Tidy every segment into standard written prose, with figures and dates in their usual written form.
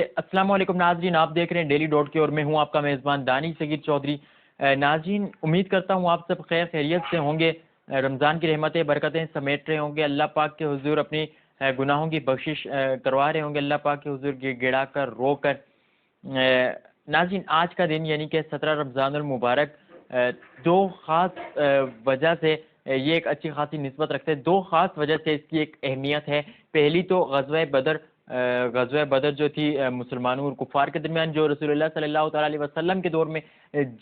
السلام علیکم ناظرین، آپ دیکھ رہے ہیں ڈیلی ڈاٹ کے اور میں ہوں آپ کا میزبان دانش سگیر چودھری۔ ناظرین، امید کرتا ہوں آپ سب خیر خیریت سے ہوں گے، رمضان کی رحمتیں برکتیں سمیٹ رہے ہوں گے، اللہ پاک کے حضور اپنی گناہوں کی بخشش کروا رہے ہوں گے، اللہ پاک کے حضور گڑا کر رو کر۔ ناظرین، آج کا دن یعنی کہ 17 رمضان المبارک دو خاص وجہ سے یہ ایک اچھی خاصی نسبت رکھتے ہیں۔ دو خاص وجہ سے اس کی ایک اہمیت ہے۔ پہلی تو غزوہ بدر جو تھی مسلمانوں اور کفار کے درمیان، جو رسول اللہ صلی اللہ تعالیٰ علیہ وسلم کے دور میں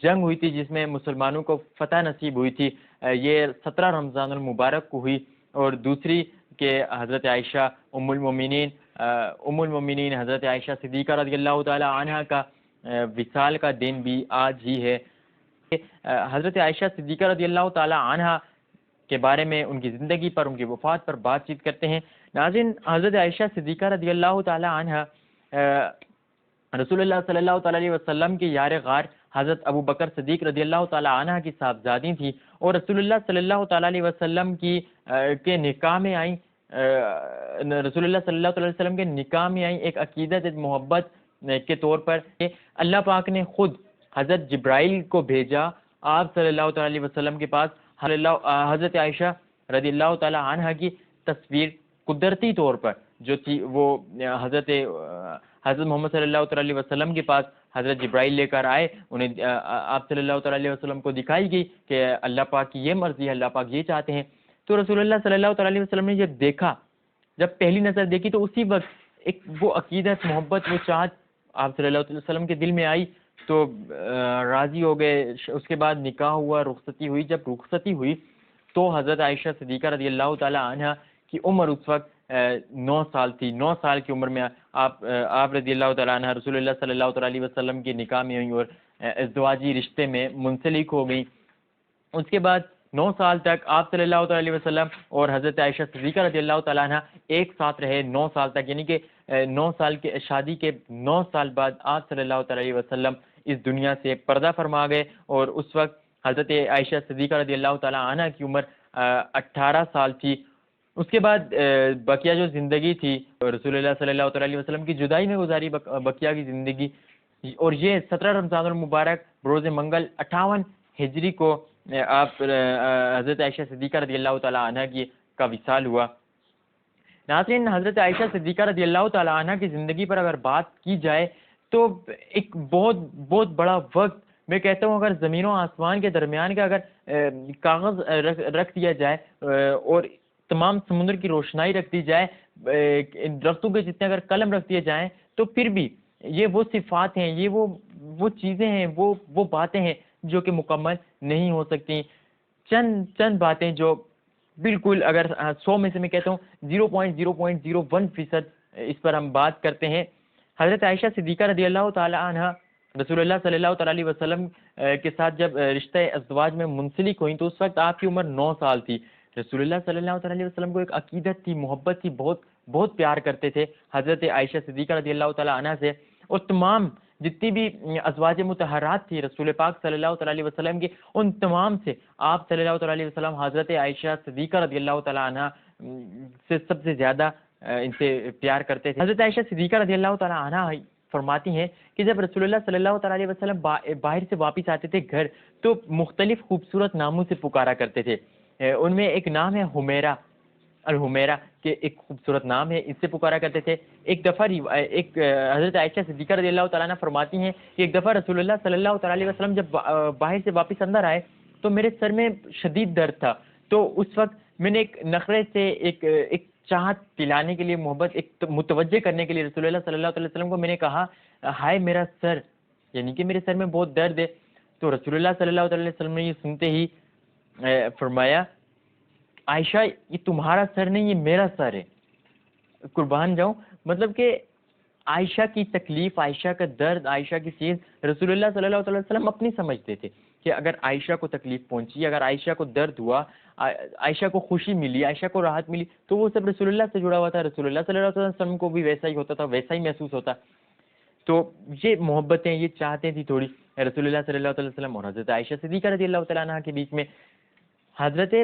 جنگ ہوئی تھی، جس میں مسلمانوں کو فتح نصیب ہوئی تھی، یہ 17 رمضان المبارک کو ہوئی۔ اور دوسری کہ حضرت عائشہ ام المؤمنین حضرت عائشہ صدیقہ رضی اللہ تعالیٰ عنہ کا وصال کا دن بھی آج ہی ہے۔ حضرت عائشہ صدیقہ رضی اللہ تعالیٰ عنہ کے بارے میں، ان کی زندگی پر، ان کی وفات پر بات چیت کرتے ہیں۔ ناظرین، حضرت عائشہ صدیقہ رضی اللہ تعالیٰ عنہ رسول اللہ صلی اللہ تعالیٰ علیہ وسلم کے یار غار حضرت ابو بکر صدیق رضی اللہ تعالیٰ عنہ کی صاحبزادی تھی، اور رسول اللہ صلی اللہ تعالیٰ علیہ وسلم کے نکاح میں آئیں، رسول اللہ صلی اللہ تعالیٰ علیہ وسلم کے نکاح میں آئیں ایک عقیدت، ایک محبت کے طور پر کہ اللہ پاک نے خود حضرت جبرائیل کو بھیجا آپ صلی اللہ تعالیٰ علیہ وسلم کے پاس حضرت عائشہ رضی اللہ تعالیٰ عنہ کی تصویر قدرتی طور پر جو تھی وہ حضرت محمد صلی اللہ تعالیٰ علیہ وسلم کے پاس حضرت جبرائیل لے کر آئے، انہیں آپ صلی اللہ تعالیٰ علیہ وسلم کو دکھائی گئی کہ اللہ پاک کی یہ مرضی ہے، اللہ پاک یہ چاہتے ہیں۔ تو رسول اللہ صلی اللہ تعالیٰ علیہ وسلم نے جب پہلی نظر دیکھی تو اسی وقت ایک وہ عقیدت، محبت، وہ چاہت آپ صلی اللہ علیہ وسلم کے دل میں آئی، تو راضی ہو گئے۔ اس کے بعد نکاح ہوا، رخصتی ہوئی۔ جب رخصتی ہوئی تو حضرت عائشہ صدیقہ رضی اللہ تعالیٰ عنہ کی عمر اس وقت 9 سال تھی۔ 9 سال کی عمر میں آپ رضی اللہ تعالیٰ عنہ رسول اللہ صلی اللہ تعالیٰ علیہ وسلم کی نکاح میں ہوئی اور ازدواجی رشتے میں منسلک ہو گئی۔ اس کے بعد 9 سال تک آپ صلی اللہ تعالیٰ علیہ وسلم اور حضرت عائشہ صدیقہ رضی اللہ تعالیٰ عنہ ایک ساتھ رہے 9 سال تک، یعنی کہ 9 سال کے شادی کے 9 سال بعد آپ صلی اللہ تعالیٰ علیہ وسلم اس دنیا سے پردہ فرما گئے، اور اس وقت حضرت عائشہ صدیقہ رضی اللہ تعالیٰ عنہ کی عمر 18 سال تھی۔ اس کے بعد بقیہ جو زندگی تھی رسول اللہ صلی اللہ تعالیٰ علیہ وسلم کی جدائی میں گزاری بقیہ کی زندگی، اور یہ 17 رمضان المبارک بروز منگل 58 ہجری کو آپ حضرت عائشہ صدیقہ رضی اللہ تعالیٰ عنہ کا وصال ہوا۔ ناظرین، حضرت عائشہ صدیقہ رضی اللہ تعالیٰ عنہ کی زندگی پر اگر بات کی جائے تو ایک بہت بڑا وقت، میں کہتا ہوں اگر زمین و آسمان کے درمیان کا اگر کاغذ رکھ دیا جائے اور تمام سمندر کی روشنائی رکھ دی جائے، درختوں کے جتنے اگر قلم رکھ دیے جائیں، تو پھر بھی یہ وہ صفات ہیں، یہ وہ چیزیں ہیں، وہ باتیں ہیں جو کہ مکمل نہیں ہو سکتی۔ چند باتیں جو بالکل اگر 100 میں سے میں کہتا ہوں 0.001% اس پر ہم بات کرتے ہیں۔ حضرت عائشہ صدیقہ رضی اللہ تعالیٰ عنہ رسول اللہ صلی اللہ تعالیٰ علیہ وسلم کے ساتھ جب رشتہ ازدواج میں منسلک ہوئیں تو اس وقت آپ کی عمر 9 سال تھی۔ رسول اللہ صلی اللہ تعالیٰ علیہ وسلم کو ایک عقیدت تھی، محبت تھی، بہت پیار کرتے تھے حضرت عائشہ صدیقہ رضی اللہ تعالیٰ عنہ سے، اور تمام جتنی بھی ازواج مطہرات تھی رسول پاک صلی اللہ تعالیٰ علیہ وسلم کی، ان تمام سے آپ صلی اللہ تعالیٰ علیہ وسلم حضرت عائشہ صدیقہ رضی اللہ تعالیٰ عنہ سے سب سے زیادہ ان سے پیار کرتے تھے۔ حضرت عائشہ صدیقہ رضی اللہ تعالیٰ عنہ فرماتی ہیں کہ جب رسول اللہ صلی اللہ تعالیٰ علیہ وسلم باہر سے واپس آتے تھے گھر، تو مختلف خوبصورت ناموں سے پکارا کرتے تھے۔ ان میں ایک نام ہے حمیرہ، الحمیرہ کے ایک خوبصورت نام ہے، اس سے پکارا کرتے تھے۔ ایک دفعہ حضرت عائشہ صدیقہ رضی اللہ تعالیٰ عنہ فرماتی ہیں کہ ایک دفعہ رسول اللہ صلی اللہ تعالیٰ علیہ وسلم جب باہر سے واپس اندر آئے تو میرے سر میں شدید درد تھا، تو اس وقت میں نے ایک نخرے سے ایک چاہت دلانے کے لیے، محبت ایک متوجہ کرنے کے لیے رسول اللہ صلی اللہ علیہ وسلم کو میں نے کہا، ہائے میرا سر، یعنی کہ میرے سر میں بہت درد ہے۔ تو رسول اللہ صلی اللہ علیہ وسلم نے یہ سنتے ہی فرمایا، عائشہ یہ تمہارا سر نہیں، یہ میرا سر ہے، قربان جاؤں۔ مطلب کہ عائشہ کی تکلیف، عائشہ کا درد، عائشہ کی چیز رسول اللہ صلی اللہ علیہ وسلم اپنی سمجھتے تھے کہ اگر عائشہ کو تکلیف پہنچی، اگر عائشہ کو درد ہوا، عائشہ کو خوشی ملی، عائشہ کو راحت ملی، تو وہ سب رسول اللہ سے جڑا ہوا تھا، رسول اللہ صلی اللہ علیہ وسلم کو بھی ویسا ہی ہوتا تھا، ویسا ہی محسوس ہوتا۔ تو یہ محبتیں، یہ چاہتے تھی تھوڑی رسول اللہ صلی اللہ علیہ وسلم اور حضرت عائشہ صدیقہ رضی اللہ تعالیٰ عنہ کے بیچ میں۔ حضرت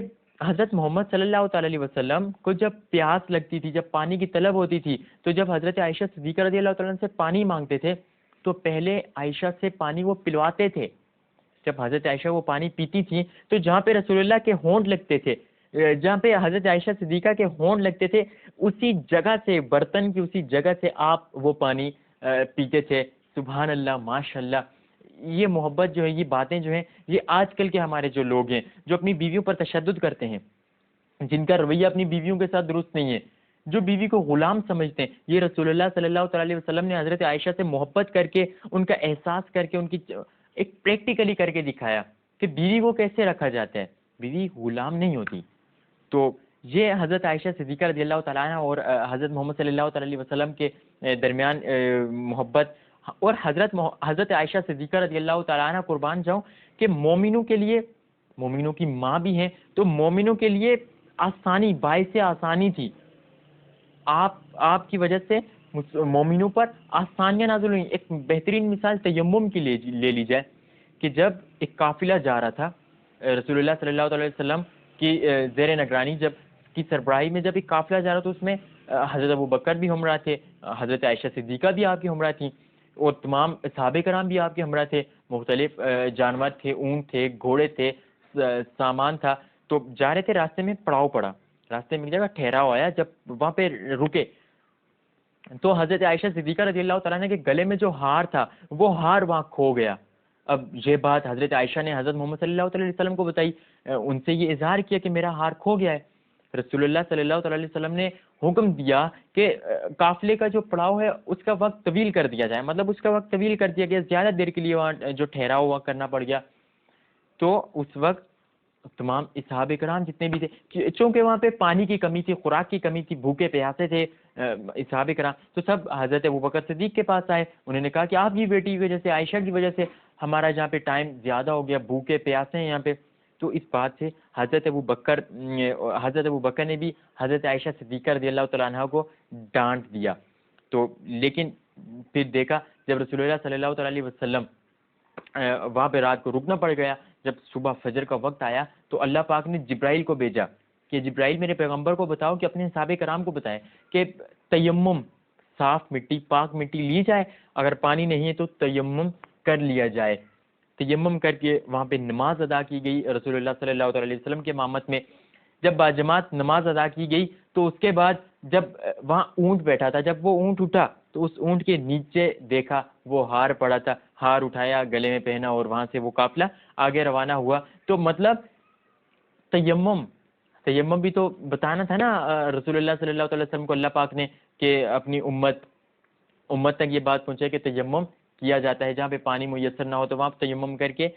حضرت محمد صلی اللہ تعالیٰ علیہ وسلم کو جب پیاس لگتی تھی، جب پانی کی طلب ہوتی تھی، تو جب حضرت عائشہ صدیقہ رضی اللہ تعالیٰ عنہ سے پانی مانگتے تھے تو پہلے عائشہ سے پانی وہ پلواتے تھے۔ جب حضرت عائشہ وہ پانی پیتی تھیں تو جہاں پہ رسول اللہ کے ہونٹ لگتے تھے، جہاں پہ حضرت عائشہ صدیقہ کے ہونٹ لگتے تھے، اسی جگہ سے، برتن کی اسی جگہ سے آپ وہ پانی پیتے تھے۔ سبحان اللہ، ماشاء اللہ۔ یہ محبت جو ہے، یہ باتیں جو ہیں، یہ آج کل کے ہمارے جو لوگ ہیں جو اپنی بیویوں پر تشدد کرتے ہیں، جن کا رویہ اپنی بیویوں کے ساتھ درست نہیں ہے، جو بیوی کو غلام سمجھتے ہیں، یہ رسول اللہ صلی اللہ تعالیٰ علیہ وسلم نے حضرت عائشہ سے محبت کر کے، ان کا احساس کر کے، ان کی ایک پریکٹیکلی کر کے دکھایا کہ بیوی کو کیسے رکھا جاتا ہے، بیوی غلام نہیں ہوتی۔ تو یہ حضرت عائشہ صدیقہ رضی اللہ تعالیٰ عنہ اور حضرت محمد صلی اللہ تعالیٰ علیہ وسلم کے درمیان محبت، اور حضرت عائشہ صدیقہ رضی اللہ تعالیٰ عنہ، قربان جاؤں، کہ مومنوں کے لیے، مومنوں کی ماں بھی ہیں، تو مومنوں کے لیے آسانی، باعث آسانی تھی۔ آپ کی وجہ سے مومنوں پر آسانیاں نازل ہوئیں۔ ایک بہترین مثال تیمم کی لے لی جائے کہ جب ایک قافلہ جا رہا تھا، رسول اللہ صلی اللہ علیہ وسلم کی زیر نگرانی، جب کی سربراہی میں جب ایک قافلہ جا رہا تھا، اس میں حضرت ابوبکر بھی ہمراہ تھے، حضرت عائشہ صدیقہ بھی آپ کی ہمراہ تھیں، اور تمام صحابہ کرام بھی آپ کے ہمراہ تھے۔ مختلف جانور تھے، اونٹ تھے، گھوڑے تھے، سامان تھا۔ تو جا رہے تھے، راستے میں پڑاؤ پڑا، راستے میں ایک جگہ ٹھہراؤ آیا، جب وہاں پہ رکے تو حضرت عائشہ صدیقہ رضی اللہ تعالیٰ عنہ کے گلے میں جو ہار تھا، وہ ہار وہاں کھو گیا۔ اب یہ بات حضرت عائشہ نے حضرت محمد صلی اللہ علیہ وسلم کو بتائی، ان سے یہ اظہار کیا کہ میرا ہار کھو گیا ہے۔ رسول اللہ صلی اللہ علیہ وسلم نے حکم دیا کہ قافلے کا جو پڑاؤ ہے اس کا وقت طویل کر دیا جائے، مطلب اس کا وقت طویل کر دیا گیا، زیادہ دیر کے لیے وہاں جو ٹھہراؤ ہوا کرنا پڑ گیا۔ تو اس وقت تمام صحابہ کرام جتنے بھی تھے، چونکہ وہاں پہ پانی کی کمی تھی، خوراک کی کمی تھی، بھوکے پیاسے تھے صحابہ کرام، تو سب حضرت ابوبکر صدیق کے پاس آئے۔ انہوں نے کہا کہ آپ کی بیٹی کی وجہ سے، عائشہ کی وجہ سے ہمارا جہاں پہ ٹائم زیادہ ہو گیا، بھوکے پیاسے ہیں یہاں پہ۔ تو اس بات سے حضرت ابوبکر نے بھی حضرت عائشہ صدیقہ رضی اللہ تعالیٰ عنہ کو ڈانٹ دیا۔ تو لیکن پھر دیکھا جب رسول اللہ صلی اللہ تعالیٰ علیہ وسلم وہاں پہ رات کو رکنا پڑ گیا، جب صبح فجر کا وقت آیا تو اللہ پاک نے جبرائیل کو بھیجا کہ جبرائیل میرے پیغمبر کو بتاؤ کہ اپنے صحابہ کرام کو بتائیں کہ تیمم، صاف مٹی، پاک مٹی لی جائے، اگر پانی نہیں ہے تو تیمم کر لیا جائے۔ تیمم کر کے وہاں پہ نماز ادا کی گئی رسول اللہ صلی اللہ علیہ وسلم کے امامت میں۔ جب باجماعت نماز ادا کی گئی تو اس کے بعد جب وہاں اونٹ بیٹھا تھا، جب وہ اونٹ اٹھا تو اس اونٹ کے نیچے دیکھا وہ ہار پڑا تھا، ہار اٹھایا، گلے میں پہنا، اور وہاں سے وہ قافلہ آگے روانہ ہوا۔ تو مطلب تیمم بھی تو بتانا تھا نا رسول اللہ صلی اللہ علیہ وسلم کو اللہ پاک نے، کہ اپنی امت تک یہ بات پہنچے کہ تیمم کیا جاتا ہے، جہاں پہ پانی میسر نہ ہو تو وہاں تیمم کر کے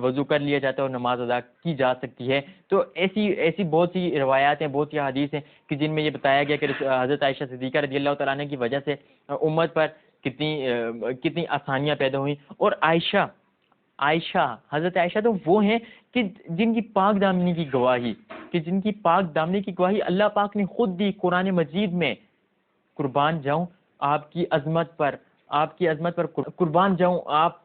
وضو کر لیا جاتا ہے اور نماز ادا کی جا سکتی ہے۔ تو ایسی بہت سی روایات ہیں، بہت سی حدیث ہیں کہ جن میں یہ بتایا گیا کہ حضرت عائشہ صدیقہ رضی اللہ تعالیٰ عنہ کی وجہ سے امت پر کتنی آسانیاں پیدا ہوئیں۔ اور حضرت عائشہ تو وہ ہیں کہ جن کی پاک دامنی کی گواہی اللہ پاک نے خود دی قرآن مجید میں۔ قربان جاؤں آپ کی عظمت پر قربان جاؤں آپ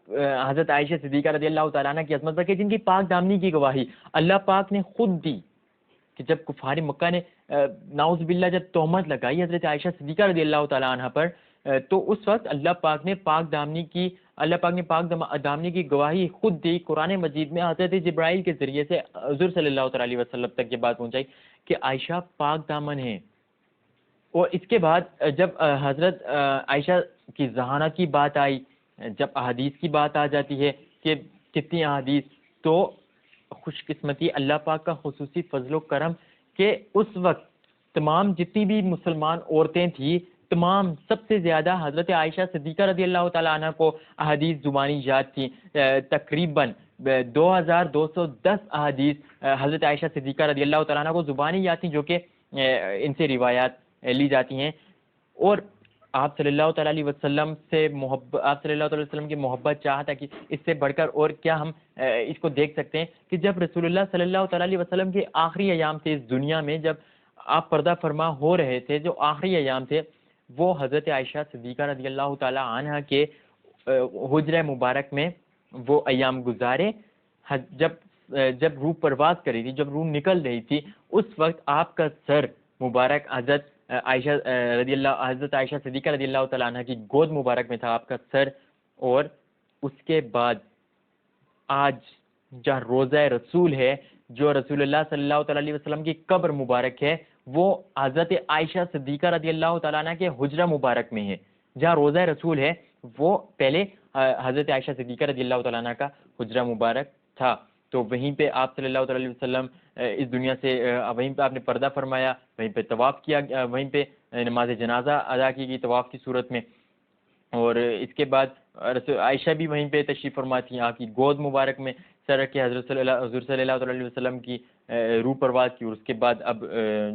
حضرت عائشہ صدیقہ رضی اللہ تعالیٰ عنہ کی عظمت پر، کہ جن کی پاک دامنی کی گواہی اللہ پاک نے خود دی، کہ جب کفار مکہ نے نعوذ باللہ جب تہمت لگائی حضرت عائشہ صدیقہ رضی اللہ تعالیٰ عنہ پر، تو اس وقت اللہ پاک نے پاک دامنی کی گواہی خود دی قرآن مجید میں، حضرت جبرائیل کے ذریعے سے حضور صلی اللہ تعالیٰ علیہ وسلم تک یہ بات پہنچائی کہ عائشہ پاک دامن ہے۔ اور اس کے بعد جب حضرت عائشہ کی ذہانت کی بات آئی، جب احادیث کی بات آ جاتی ہے کہ کتنی احادیث، تو خوش قسمتی اللہ پاک کا خصوصی فضل و کرم کہ اس وقت تمام جتنی بھی مسلمان عورتیں تھیں، تمام سب سے زیادہ حضرت عائشہ صدیقہ رضی اللہ تعالیٰ عنہ کو احادیث زبانی یاد تھیں۔ تقریباً 2210 احادیث حضرت عائشہ صدیقہ رضی اللہ تعالیٰ عنہ کو زبانی یاد تھیں، جو کہ ان سے روایات لی جاتی ہیں۔ اور آپ صلی اللہ تعالیٰ علیہ وسلم کی محبت چاہتا کہ اس سے بڑھ کر اور کیا ہم اس کو دیکھ سکتے ہیں، کہ جب رسول اللہ صلی اللہ تعالیٰ علیہ وسلم کے آخری ایام تھے اس دنیا میں، جب آپ پردہ فرما ہو رہے تھے، جو آخری ایام تھے وہ حضرت عائشہ صدیقہ رضی اللہ تعالیٰ عنہ کے حجرہ مبارک میں وہ ایام گزارے، جب جب روح پرواز کری تھی، جب روح نکل رہی تھی، اس وقت آپ کا سر مبارک حضرت عائشہ صدیقہ رضی اللہ تعالیٰ عنہ کی گود مبارک میں تھا آپ کا سر، اور اس کے بعد آج جہاں روضہ رسول ہے، جو رسول اللہ صلی اللہ تعالیٰ علیہ وسلم کی قبر مبارک ہے، وہ حضرت عائشہ صدیقہ رضی اللہ تعالیٰ عنہ کے حجرہ مبارک میں ہے۔ جہاں روضہ رسول ہے وہ پہلے حضرت عائشہ صدیقہ رضی اللہ تعالیٰ عنہ کا حجرہ مبارک تھا، تو وہیں پہ آپ صلی اللہ تعالیٰ علیہ وسلم اس دنیا سے وہیں پہ آپ نے پردہ فرمایا، وہیں پہ طواف کیا، وہیں پہ نماز جنازہ ادا کی گئی طواف کی صورت میں، اور اس کے بعد عائشہ بھی وہیں پہ تشریف فرما تھی، آپ کی گود مبارک میں سر رکھ کے حضور صلی اللہ علیہ وسلم کی روح پرواز کی، اور اس کے بعد اب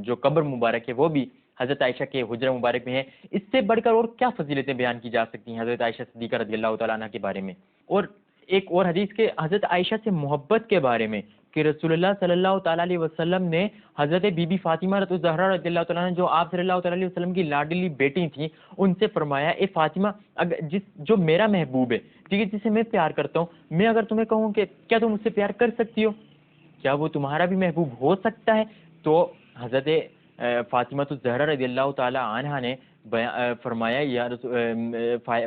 جو قبر مبارک ہے وہ بھی حضرت عائشہ کے حجرہ مبارک میں ہے۔ اس سے بڑھ کر اور کیا فضیلتیں بیان کی جا سکتی ہیں حضرت عائشہ صدیقہ رضی اللہ تعالیٰ عنہ کے بارے میں؟ اور ایک اور حدیث کے حضرت عائشہ سے محبت کے بارے میں کہ رسول اللہ صلی اللہ تعالیٰ علیہ وسلم نے حضرت بی بی فاطمہ الزہرا رضی اللہ تعالیٰ عنہ جو آپ صلی اللہ تعالیٰ علیہ وسلم کی لاڈلی بیٹی تھیں، ان سے فرمایا، اے فاطمہ، جو میرا محبوب ہے، ٹھیک ہے، جسے میں پیار کرتا ہوں، میں اگر تمہیں کہوں کہ کیا تم مجھ سے پیار کر سکتی ہو، کیا وہ تمہارا بھی محبوب ہو سکتا ہے؟ تو حضرت فاطمہ الزہرا رضی اللہ تعالیٰ عنہ نے فرمایا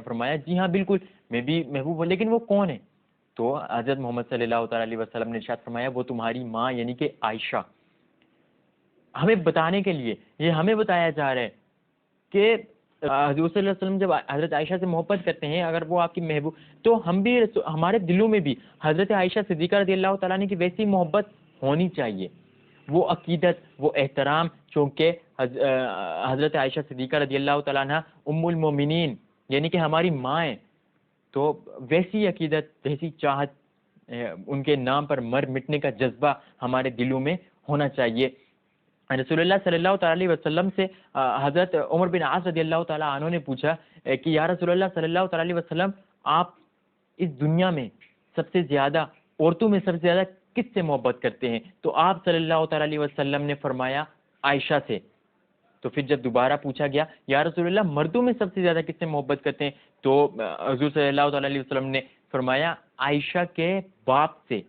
فرمایا جی ہاں بالکل میں بھی محبوب ہوں، لیکن وہ کون ہے؟ تو حضرت محمد صلی اللہ تعالیٰ علیہ وسلم نے ارشاد فرمایا وہ تمہاری ماں یعنی کہ عائشہ۔ ہمیں بتانے کے لیے یہ ہمیں بتایا جا رہا ہے کہ حضور صلی اللہ علیہ وسلم جب حضرت عائشہ سے محبت کرتے ہیں، اگر وہ آپ کی محبوب، تو ہم بھی ہمارے دلوں میں بھی حضرت عائشہ صدیقہ رضی اللہ تعالیٰ عنہ کی ویسی محبت ہونی چاہیے، وہ عقیدت، وہ احترام، چونکہ حضرت عائشہ صدیقہ رضی اللہ تعالیٰ عنہ ام المومنین یعنی کہ ہماری ماں ہیں، تو ویسی عقیدت، ویسی چاہت، ان کے نام پر مر مٹنے کا جذبہ ہمارے دلوں میں ہونا چاہیے۔ رسول اللہ صلی اللہ تعالیٰ علیہ وسلم سے حضرت عمر بن عاص رضی اللہ تعالیٰ عنہ نے پوچھا کہ یا رسول اللہ صلی اللہ تعالیٰ علیہ وسلم، آپ اس دنیا میں سب سے زیادہ، عورتوں میں سب سے زیادہ کس سے محبت کرتے ہیں؟ تو آپ صلی اللہ تعالیٰ علیہ وسلم نے فرمایا عائشہ سے۔ تو پھر جب دوبارہ پوچھا گیا یا رسول اللہ مردوں میں سب سے زیادہ کس سے محبت کرتے ہیں؟ تو حضور صلی اللہ تعالیٰ علیہ وسلم نے فرمایا عائشہ کے باپ سے۔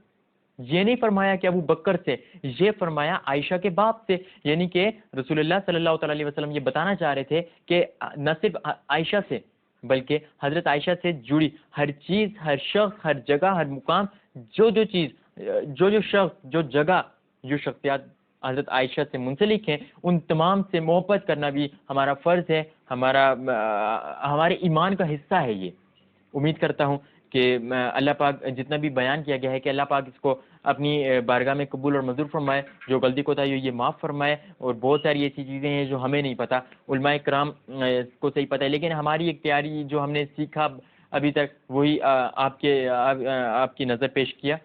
یہ نہیں فرمایا کہ ابو بکر سے، یہ فرمایا عائشہ کے باپ سے، یعنی کہ رسول اللہ صلی اللہ تعالیٰ علیہ وسلم یہ بتانا چاہ رہے تھے کہ نہ صرف عائشہ سے بلکہ حضرت عائشہ سے جڑی ہر چیز، ہر شخص، ہر جگہ، ہر مقام، جو چیز، جو شخص، جو جگہ، جو شخصیات حضرت عائشہ سے منسلک ہیں، ان تمام سے محبت کرنا بھی ہمارا فرض ہے، ہمارے ایمان کا حصہ ہے۔ یہ امید کرتا ہوں کہ اللہ پاک جتنا بھی بیان کیا گیا ہے کہ اللہ پاک اس کو اپنی بارگاہ میں قبول اور منظور فرمائے، جو غلطی کوتاہی ہوئی یہ معاف فرمائے، اور بہت ساری ایسی چیزیں ہیں جو ہمیں نہیں پتہ، علماء کرام کو صحیح پتہ ہے، لیکن ہماری اختیاری جو ہم نے سیکھا ابھی تک وہی آپ کی نظر پیش کیا۔